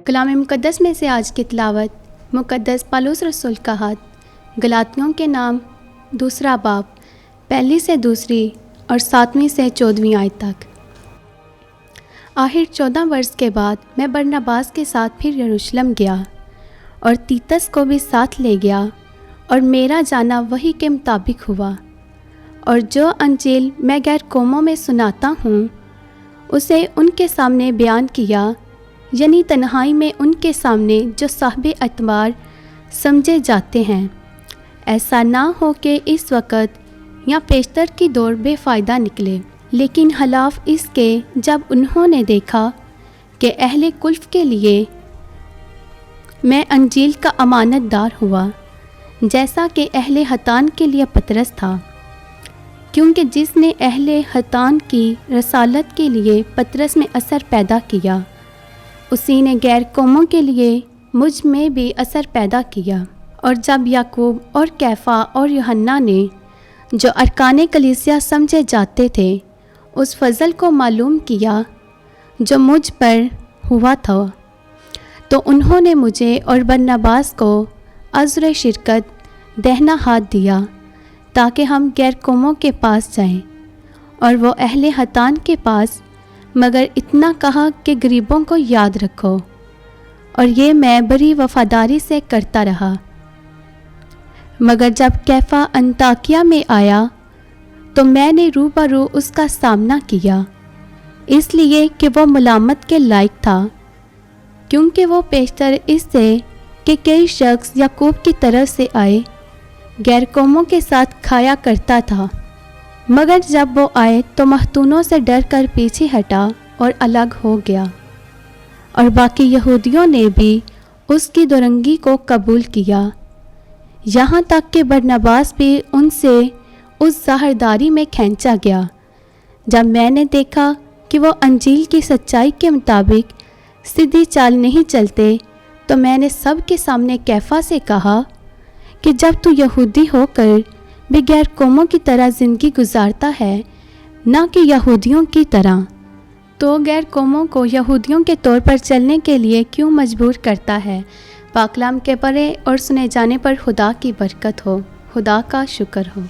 کلام مقدس میں سے آج کی تلاوت مقدس پالوس رسول کا خط گلاطیوں کے نام 2 باب 1 سے 2 اور 7 سے 14 آیت تک۔ آخر 14 برس کے بعد میں برناباس کے ساتھ پھر یروشلم گیا اور تیتس کو بھی ساتھ لے گیا، اور میرا جانا وحی کے مطابق ہوا، اور جو انجیل میں غیر قوموں میں سناتا ہوں اسے ان کے سامنے بیان کیا، یعنی تنہائی میں ان کے سامنے جو صاحب اعتبار سمجھے جاتے ہیں، ایسا نہ ہو کہ اس وقت یا پیشتر کی دور بے فائدہ نکلے، لیکن خلاف اس کے جب انہوں نے دیکھا کہ اہل کلف کے لیے میں انجیل کا امانت دار ہوا، جیسا کہ اہل حتان کے لیے پطرس تھا، کیونکہ جس نے اہل حتان کی رسالت کے لیے پطرس میں اثر پیدا کیا، اسی نے غیر قوموں کے لیے مجھ میں بھی اثر پیدا کیا۔ اور جب یعقوب اور کیفا اور یوحنا نے، جو ارکان کلیسیا سمجھے جاتے تھے، اس فضل کو معلوم کیا جو مجھ پر ہوا تھا، تو انہوں نے مجھے اور برناباس کو عذر شرکت دہنا ہاتھ دیا تاکہ ہم غیر قوموں کے پاس جائیں، اور وہ اہل حتان کے پاس، مگر اتنا کہا کہ غریبوں کو یاد رکھو، اور یہ میں بڑی وفاداری سے کرتا رہا۔ مگر جب کیفا انطاکیہ میں آیا تو میں نے روبرو اس کا سامنا کیا، اس لیے کہ وہ ملامت کے لائق تھا، کیونکہ وہ پیشتر اس سے کہ کئی شخص یعقوب کی طرف سے آئے غیر قوموں کے ساتھ کھایا کرتا تھا، مگر جب وہ آئے تو مختونوں سے ڈر کر پیچھے ہٹا اور الگ ہو گیا، اور باقی یہودیوں نے بھی اس کی دورنگی کو قبول کیا، یہاں تک کہ برناباس بھی ان سے اس ظاہرداری میں کھینچا گیا۔ جب میں نے دیکھا کہ وہ انجیل کی سچائی کے مطابق سیدھی چال نہیں چلتے، تو میں نے سب کے سامنے کیفا سے کہا کہ جب تو یہودی ہو کر بھی غیر قوموں کی طرح زندگی گزارتا ہے، نہ کہ یہودیوں کی طرح، تو غیر قوموں کو یہودیوں کے طور پر چلنے کے لیے کیوں مجبور کرتا ہے؟ پاک کلام کے پڑھے اور سنے جانے پر خدا کی برکت ہو۔ خدا کا شکر ہو۔